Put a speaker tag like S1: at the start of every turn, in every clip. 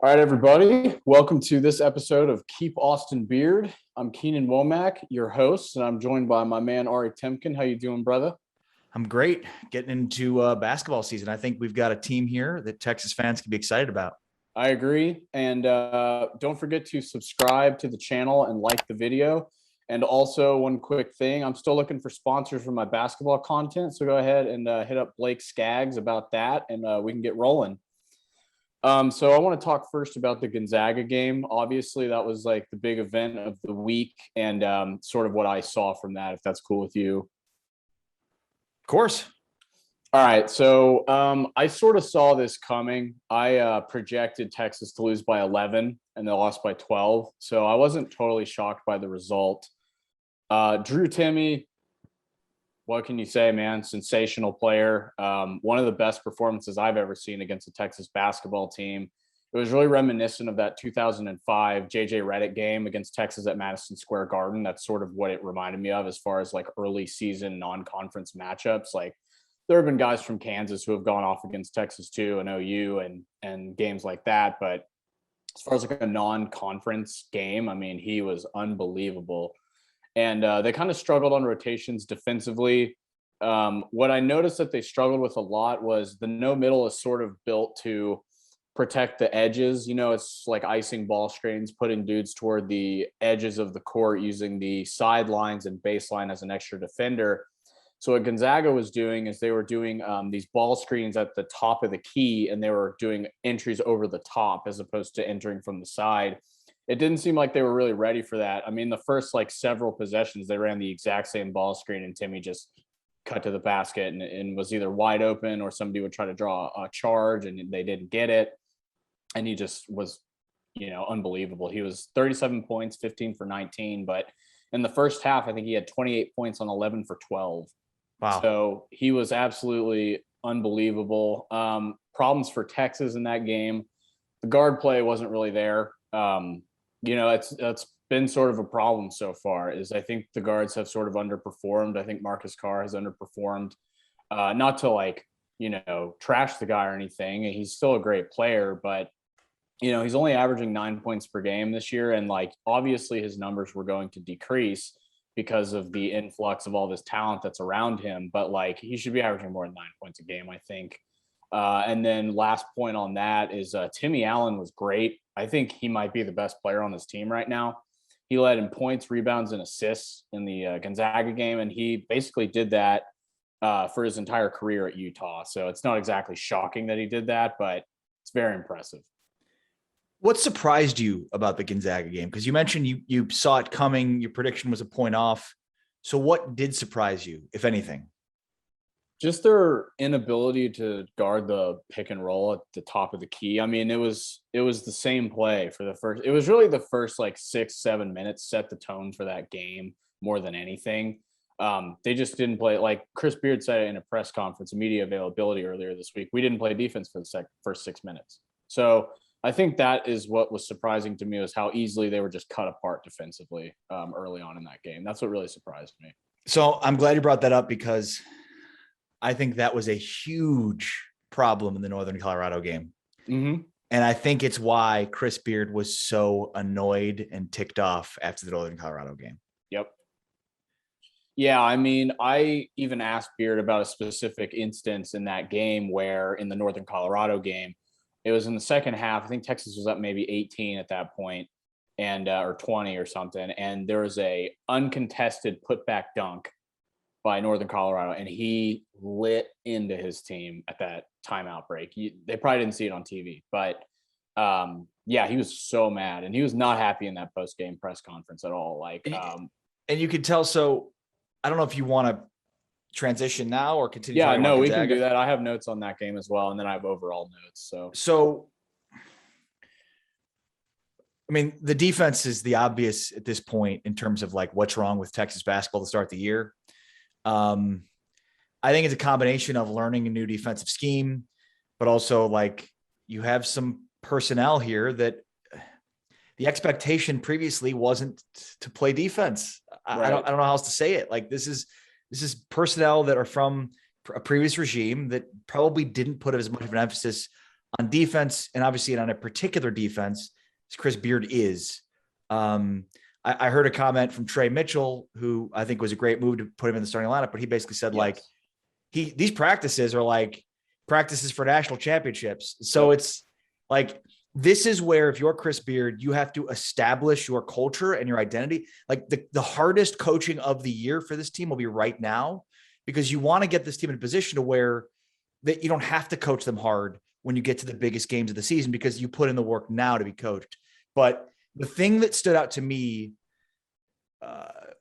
S1: All right, everybody. Welcome to this episode of Keep Austin Beard. I'm Keenan Womack, your host, and I'm joined by my man Ari Temkin. How you doing, brother?
S2: I'm great. Getting into basketball season. I think we've got a team here that Texas fans can be excited about.
S1: I agree. And don't forget to subscribe to the channel and like the video. And also, one quick thing, I'm still looking for sponsors for my basketball content. So go ahead and hit up Blake Skaggs about that, and we can get rolling. So I want to talk first about the Gonzaga game. Obviously, that was like the big event of the week and sort of what I saw from that, if that's cool with you.
S2: Of course.
S1: All right. So I sort of saw this coming. I projected Texas to lose by 11 and they lost by 12. So I wasn't totally shocked by the result. Drew Timme, what can you say, man? Sensational player. One of the best performances I've ever seen against a Texas basketball team. It was really reminiscent of that 2005 JJ Redick game against Texas at Madison Square Garden. That's sort of what it reminded me of as far as like early season non-conference matchups. Like there have been guys from Kansas who have gone off against Texas too and OU and games like that. But as far as like a non-conference game, I mean, he was unbelievable. And they kind of struggled on rotations defensively. What I noticed that they struggled with a lot was the no middle is sort of built to protect the edges. You know, it's like icing ball screens, putting dudes toward the edges of the court, using the sidelines and baseline as an extra defender. So what Gonzaga was doing is they were doing these ball screens at the top of the key, and they were doing entries over the top as opposed to entering from the side. It didn't seem like they were really ready for that. I mean, the first like several possessions, they ran the exact same ball screen and Timme just cut to the basket and was either wide open or somebody would try to draw a charge and they didn't get it. And he just was, unbelievable. He was 37 points, 15 for 19. But in the first half, I think he had 28 points on 11 for 12.
S2: Wow.
S1: So he was absolutely unbelievable. Problems for Texas in that game. The guard play wasn't really there. It's been sort of a problem so far. Is I think the guards have sort of underperformed. I think Marcus Carr has underperformed. Not to trash the guy or anything. He's still a great player, but he's only averaging 9 points per game this year, and like obviously his numbers were going to decrease because of the influx of all this talent that's around him. But like he should be averaging more than 9 points a game, I think. And then last point on that is Timmy Allen was great. I think he might be the best player on this team right now. He led in points, rebounds, and assists in the Gonzaga game, and he basically did that for his entire career at Utah. So it's not exactly shocking that he did that, but it's very impressive.
S2: What surprised you about the Gonzaga game? Because you mentioned you saw it coming. Your prediction was a point off. So what did surprise you, if anything?
S1: Just their inability to guard the pick and roll at the top of the key. I mean, it was the same play for the first. It was really the first like 6-7 minutes set the tone for that game more than anything. They just didn't play, like Chris Beard said in a press conference, media availability earlier this week. We didn't play defense for the first 6 minutes. So I think that is what was surprising to me, was how easily they were just cut apart defensively early on in that game. That's what really surprised me.
S2: So I'm glad you brought that up, because I think that was a huge problem in the Northern Colorado game.
S1: Mm-hmm.
S2: And I think it's why Chris Beard was so annoyed and ticked off after the Northern Colorado game.
S1: Yep. Yeah, I mean, I even asked Beard about a specific instance in that game where in the Northern Colorado game, it was in the second half. I think Texas was up maybe 18 at that point, and or 20 or something. And there was a uncontested putback dunk by Northern Colorado, and he lit into his team at that timeout break. They probably didn't see it on TV, but yeah, he was so mad, and he was not happy in that post-game press conference at all. Like,
S2: and you could tell. So I don't know if you want to transition now or continue.
S1: Yeah, no, we can do that. I have notes on that game as well, and then I have overall notes.
S2: So I mean, the defense is the obvious at this point in terms of like what's wrong with Texas basketball to start the year. I think it's a combination of learning a new defensive scheme, but also like you have some personnel here that the expectation previously wasn't to play defense. Right. I don't know how else to say it. Like this is personnel that are from a previous regime that probably didn't put as much of an emphasis on defense, and obviously on a particular defense, as Chris Beard is. I heard a comment from Trey Mitchell, who I think was a great move to put him in the starting lineup, but he basically said these practices are like practices for national championships. So it's like, this is where, if you're Chris Beard, you have to establish your culture and your identity. Like the hardest coaching of the year for this team will be right now, because you want to get this team in a position to where that you don't have to coach them hard when you get to the biggest games of the season, because you put in the work now to be coached. But the thing that stood out to me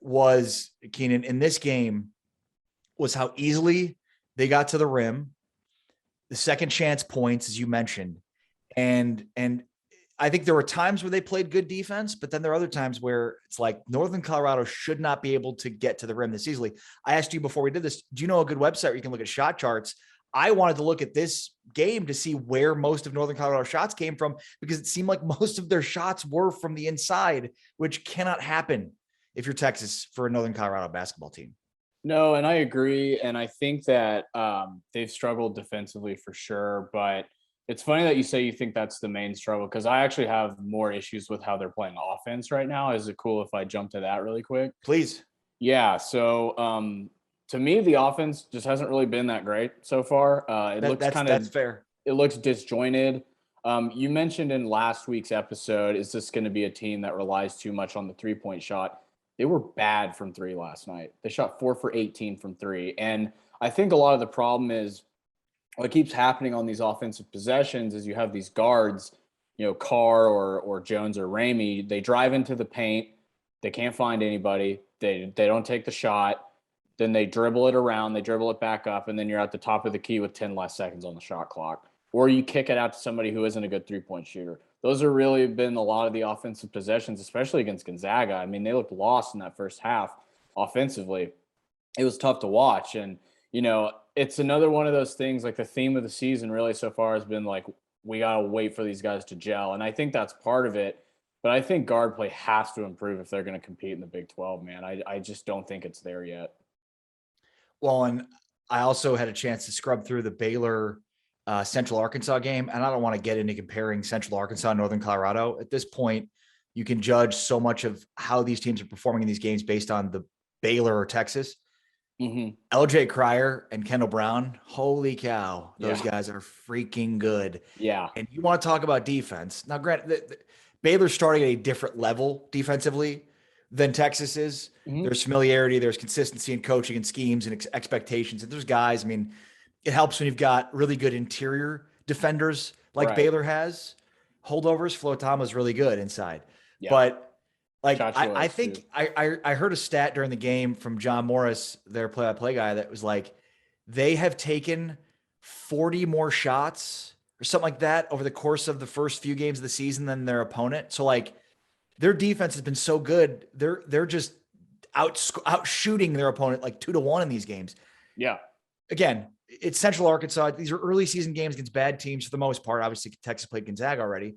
S2: was, Keenan, in this game, was how easily they got to the rim, the second chance points, as you mentioned. And I think there were times where they played good defense, but then there are other times where it's like Northern Colorado should not be able to get to the rim this easily. I asked you before we did this, do you know a good website where you can look at shot charts? I wanted to look at this game to see where most of Northern Colorado shots came from, because it seemed like most of their shots were from the inside, which cannot happen if you're Texas for a Northern Colorado basketball team.
S1: No, and I agree. And I think that they've struggled defensively for sure. But it's funny that you say you think that's the main struggle, because I actually have more issues with how they're playing offense right now. Is it cool if I jump to that really quick?
S2: Please.
S1: Yeah. So to me, the offense just hasn't really been that great so far. That's
S2: fair.
S1: It looks disjointed. You mentioned in last week's episode, is this going to be a team that relies too much on the 3-point shot? They were bad from three last night. They shot 4 for 18 from three. And I think a lot of the problem is what keeps happening on these offensive possessions is you have these guards, Carr or Jones or Ramey. They drive into the paint. They can't find anybody. They don't take the shot. Then they dribble it around. They dribble it back up. And then you're at the top of the key with 10 less seconds on the shot clock. Or you kick it out to somebody who isn't a good 3-point shooter. Those have really been a lot of the offensive possessions, especially against Gonzaga. I mean, they looked lost in that first half offensively. It was tough to watch. And, it's another one of those things, like the theme of the season really so far has been like, we got to wait for these guys to gel. And I think that's part of it. But I think guard play has to improve if they're going to compete in the Big 12, man. I just don't think it's there yet.
S2: Well, and I also had a chance to scrub through the Baylor Central Arkansas game. And I don't want to get into comparing Central Arkansas and Northern Colorado. At this point, you can judge so much of how these teams are performing in these games based on the Baylor or Texas. Mm-hmm. LJ Cryer and Kendall Brown, holy cow, those guys are freaking good.
S1: Yeah.
S2: And you want to talk about defense. Now, granted, Baylor's starting at a different level defensively than Texas is. Mm-hmm. There's familiarity, there's consistency in coaching and schemes and expectations. And there's guys, I mean, it helps when you've got really good interior defenders like Baylor has. Holdovers, Flo Thomas really good inside. Yeah. But like, I think I heard a stat during the game from John Morris, their play-by-play guy, that was like, they have taken 40 more shots or something like that over the course of the first few games of the season than their opponent. So like, their defense has been so good. They're just out shooting their opponent like 2-1 in these games.
S1: Yeah.
S2: Again, it's Central Arkansas. These are early season games against bad teams for the most part. Obviously, Texas played Gonzaga already.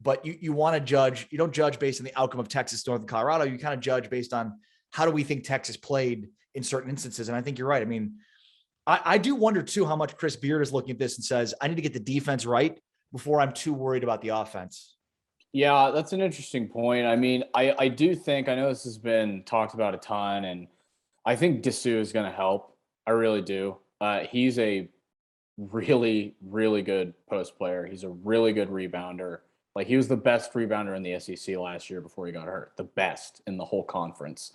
S2: But you want to judge. You don't judge based on the outcome of Texas, Northern Colorado. You kind of judge based on how do we think Texas played in certain instances. And I think you're right. I mean, I do wonder too how much Chris Beard is looking at this and says, I need to get the defense right before I'm too worried about the offense.
S1: Yeah, that's an interesting point. I mean, I do think, I know this has been talked about a ton, and I think Dessou is going to help. I really do. He's a really, really good post player. He's a really good rebounder. Like, he was the best rebounder in the SEC last year before he got hurt, the best in the whole conference.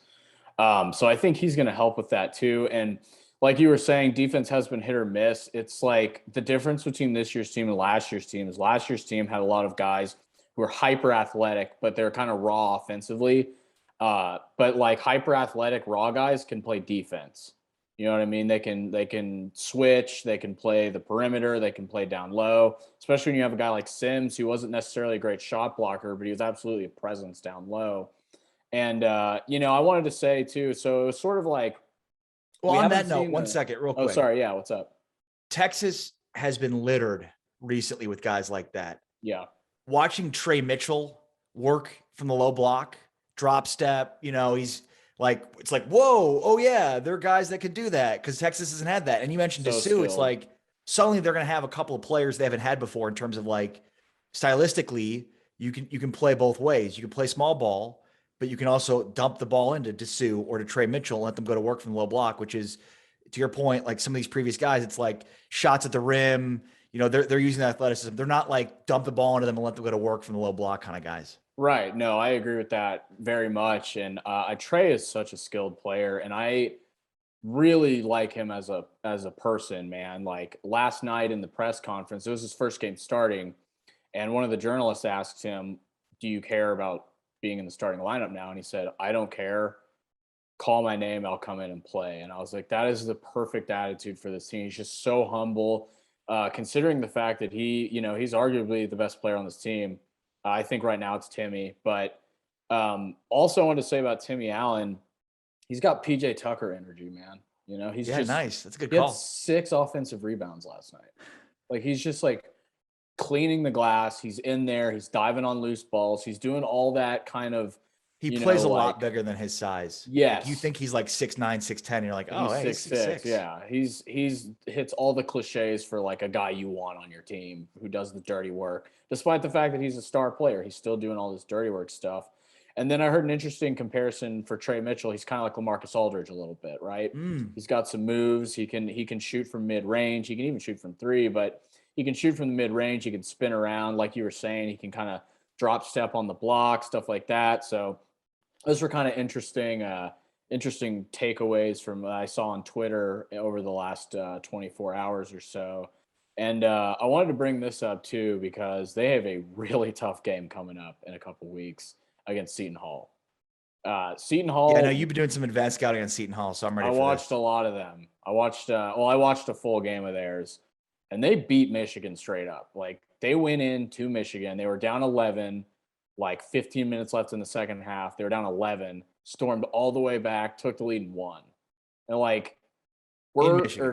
S1: So I think he's going to help with that too. And like you were saying, defense has been hit or miss. It's like the difference between this year's team and last year's team is last year's team had a lot of guys who are hyper athletic, but they're kind of raw offensively. But like hyper athletic raw guys can play defense. You know what I mean? They can switch, they can play the perimeter, they can play down low, especially when you have a guy like Sims, who wasn't necessarily a great shot blocker, but he was absolutely a presence down low. And, I wanted to say too, so it was sort of like,
S2: well, on that note, one second, real quick.
S1: Oh, sorry. Yeah. What's up?
S2: Texas has been littered recently with guys like that.
S1: Yeah.
S2: Watching Trey Mitchell work from the low block, drop step, he's like, it's like, whoa, oh yeah, there are guys that could do that because Texas hasn't had that. And you mentioned Dessou, it's like suddenly they're going to have a couple of players they haven't had before in terms of like stylistically, you can play both ways. You can play small ball, but you can also dump the ball into Dessou or to Trey Mitchell and let them go to work from the low block, which is, to your point, like some of these previous guys, it's like shots at the rim. They're using that athleticism. They're not like dump the ball into them and let them go to work from the low block kind of guys.
S1: Right. No, I agree with that very much. And Trey is such a skilled player, and I really like him as a person, man. Like last night in the press conference, it was his first game starting, and one of the journalists asked him, "Do you care about being in the starting lineup now?" And he said, "I don't care. Call my name, I'll come in and play." And I was like, that is the perfect attitude for this team. He's just so humble, considering the fact that he's arguably the best player on this team. I think right now it's Timme, but also I wanted to say about Timmy Allen, he's got PJ Tucker energy, man.
S2: Nice. That's a good
S1: He had
S2: call.
S1: 6 offensive rebounds last night. Like he's just like cleaning the glass. He's in there. He's diving on loose balls. He's doing all that kind of.
S2: He plays a lot bigger than his size.
S1: Yes.
S2: Like you think he's like 6'9", 6'10", and you're like, oh,
S1: he's
S2: hey,
S1: 6'6". Yeah, he's hits all the cliches for like a guy you want on your team who does the dirty work. Despite the fact that he's a star player, he's still doing all this dirty work stuff. And then I heard an interesting comparison for Trey Mitchell. He's kind of like LaMarcus Aldridge a little bit, right? He's got some moves. He can shoot from mid range. He can even shoot from 3, but he can shoot from the mid range. He can spin around, like you were saying. He can kind of drop step on the block, stuff like that. So those were kind of interesting takeaways from what I saw on Twitter over the last 24 hours or so. And I wanted to bring this up too because they have a really tough game coming up in a couple weeks against Seton Hall. Seton Hall.
S2: Yeah, no, you've been doing some advanced scouting on Seton Hall, so I'm ready.
S1: I watched a lot of them. I watched a full game of theirs, and they beat Michigan straight up. Like they went into Michigan, they were down 11. Like 15 minutes left in the second half. They were down 11, stormed all the way back, took the lead and won. And like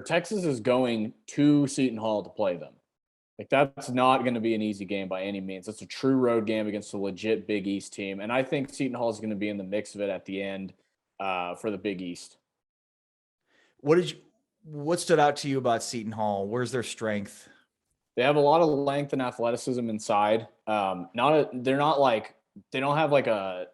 S1: Texas is going to Seton Hall to play them. Like that's not going to be an easy game by any means. It's a true road game against a legit Big East team. And I think Seton Hall is going to be in the mix of it at the end for the Big East.
S2: What stood out to you about Seton Hall? Where's their strength?
S1: They have a lot of length and athleticism inside. They don't have like a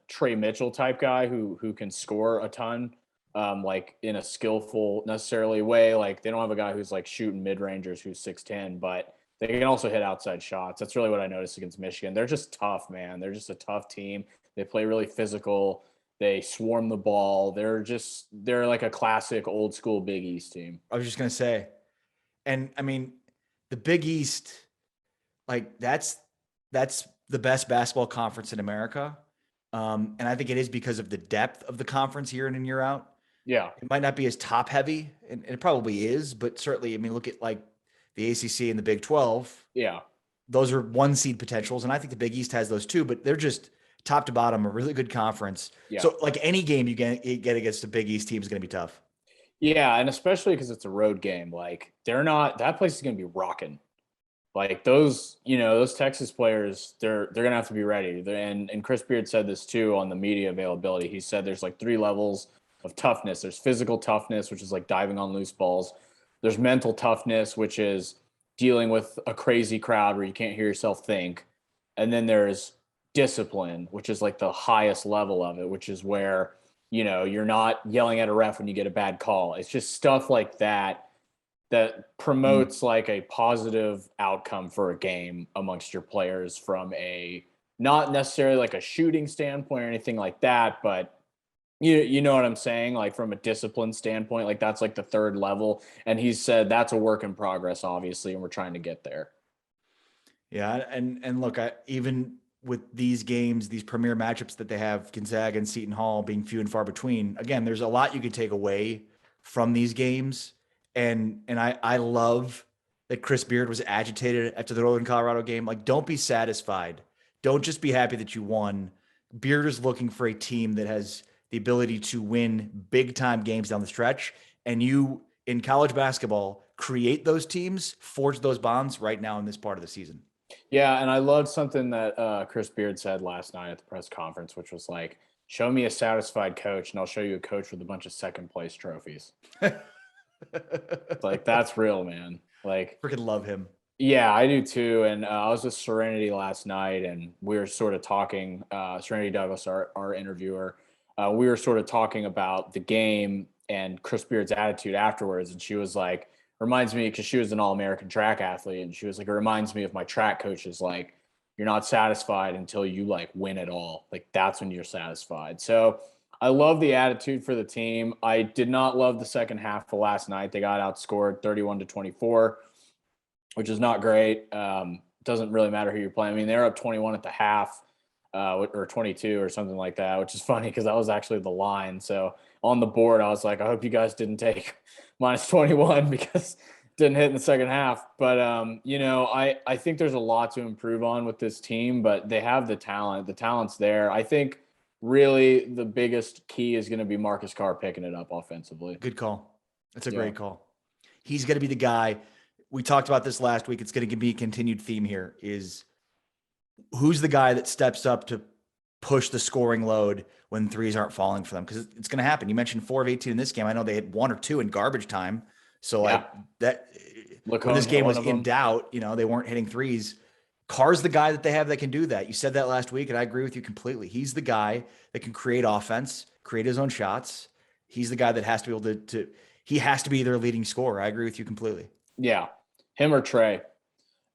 S1: Trey Mitchell type guy who can score a ton, like in a skillful necessarily way. Like they don't have a guy who's like shooting mid rangers who's 6'10", but they can also hit outside shots. That's really what I noticed against Michigan. They're just tough, man. They're just a tough team. They play really physical. They swarm the ball. They're like a classic old school Big East team.
S2: I was just gonna say, and I mean, the Big East, like that's the best basketball conference in America. And I think it is because of the depth of the conference year in and year out.
S1: Yeah.
S2: It might not be as top heavy, and it probably is, but certainly, I mean, look at like the ACC and the Big 12.
S1: Yeah.
S2: Those are 1 seed potentials. And I think the Big East has those too, but they're just top to bottom, a really good conference. Yeah. So like any game you get against a Big East team is going to be tough.
S1: Yeah, and especially because it's a road game. Like that place is going to be rocking. Like those Texas players, they're going to have to be ready. And Chris Beard said this too on the media availability. He said there's like 3 levels of toughness. There's physical toughness, which is like diving on loose balls. There's mental toughness, which is dealing with a crazy crowd where you can't hear yourself think. And then there's discipline, which is like the highest level of it, which is where you're not yelling at a ref when you get a bad call. It's just stuff like that promotes like a positive outcome for a game amongst your players from a not necessarily like a shooting standpoint or anything like that, but you know what I'm saying? Like from a discipline standpoint, like that's like the 3rd level. And he said that's a work in progress, obviously, and we're trying to get there.
S2: Yeah. And look, even with these games, these premier matchups that they have, Gonzaga and Seton Hall being few and far between, again, there's a lot you could take away from these games. And I love that Chris Beard was agitated after the Northern Colorado game. Like, don't be satisfied. Don't just be happy that you won. Beard is looking for a team that has the ability to win big time games down the stretch. And you, in college basketball, create those teams, forge those bonds right now in this part of the season.
S1: Yeah, and I loved something that Chris Beard said last night at the press conference, which was like, show me a satisfied coach, and I'll show you a coach with a bunch of second-place trophies. Like, that's real, man. Like,
S2: Freaking love him.
S1: yeah, I do too. And I was with Serenity last night, and we were sort of talking. Serenity Douglas, our interviewer, we were sort of talking about the game and Chris Beard's attitude afterwards. And she was like, reminds me, because she was an All-American track athlete, and she was like, it reminds me of my track coaches. Like, you're not satisfied until you like win it all. Like, that's when you're satisfied. So I love the attitude for the team. I did not love the second half of last night. They got outscored 31-24, which is not great. Doesn't really matter who you're playing. I mean, they're up 21 at the half, or 22 or something like that, which is funny because that was actually the line. So on the board, I was like, I hope you guys didn't take minus 21 because it didn't hit in the second half. But, I think there's a lot to improve on with this team, but they have the talent. The talent's there. I think really the biggest key is going to be Marcus Carr picking it up offensively.
S2: Good call. That's a great call. He's going to be the guy. We talked about this last week. It's going to be a continued theme here is who's the guy that steps up to push the scoring load when threes aren't falling for them? Because it's going to happen. You mentioned 4 of 18 in this game. I know they had 1 or 2 in garbage time. So like that, when this game was in doubt, they weren't hitting threes. Carr's the guy that they have that can do that. You said that last week, and I agree with you completely. He's the guy that can create offense, create his own shots. He's the guy that has to be able to he has to be their leading scorer. I agree with you completely.
S1: Yeah, him or Trey.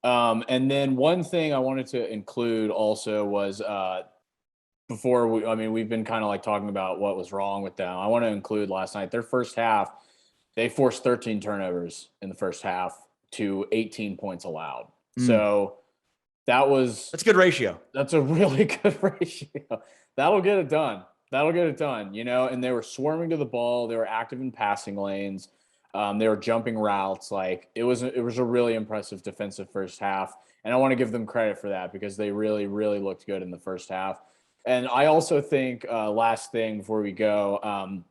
S1: And then one thing I wanted to include also was we've been kind of like talking about what was wrong with them. I want to include last night, their first half, they forced 13 turnovers in the first half to 18 points allowed. So that's a
S2: good ratio.
S1: That's a really good ratio. That'll get it done. And they were swarming to the ball. They were active in passing lanes. They were jumping routes. Like it was a really impressive defensive first half. And I want to give them credit for that because they really, really looked good in the first half. And I also think last thing before we go,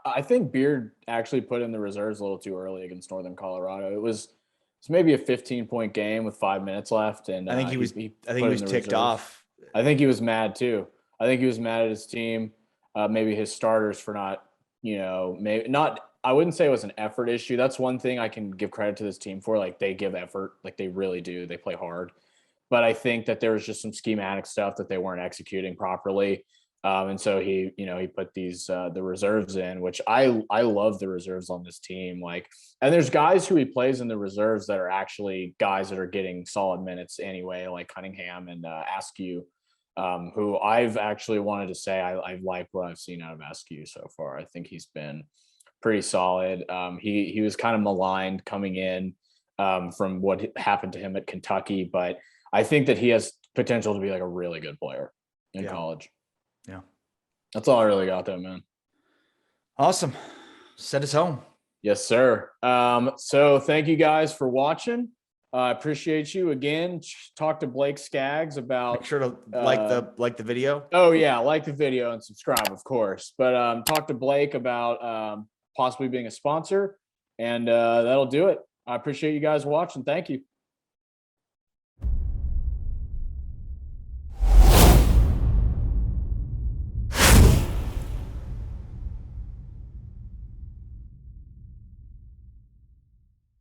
S1: I think Beard actually put in the reserves a little too early against Northern Colorado. It's maybe a 15-point game with 5 minutes left, and
S2: I think he was ticked off.
S1: I think he was mad too. I think he was mad at his team, maybe his starters for not, maybe not. I wouldn't say it was an effort issue. That's one thing I can give credit to this team for. Like they give effort, like they really do. They play hard, but I think that there was just some schematic stuff that they weren't executing properly. And so he put the reserves in, which I love the reserves on this team. And there's guys who he plays in the reserves that are actually guys that are getting solid minutes anyway, like Cunningham and Askew, who I've actually wanted to say I like what I've seen out of Askew so far. I think he's been pretty solid. He was kind of maligned coming in from what happened to him at Kentucky, but I think that he has potential to be like a really good player in college.
S2: Yeah.
S1: That's all I really got though, man.
S2: Awesome. Send us home.
S1: Yes, sir. So thank you guys for watching. I appreciate you again. Talk to Blake Skaggs about.
S2: Make sure to like the video.
S1: Oh yeah. Like the video and subscribe, of course, but talk to Blake about possibly being a sponsor, and that'll do it. I appreciate you guys watching. Thank you.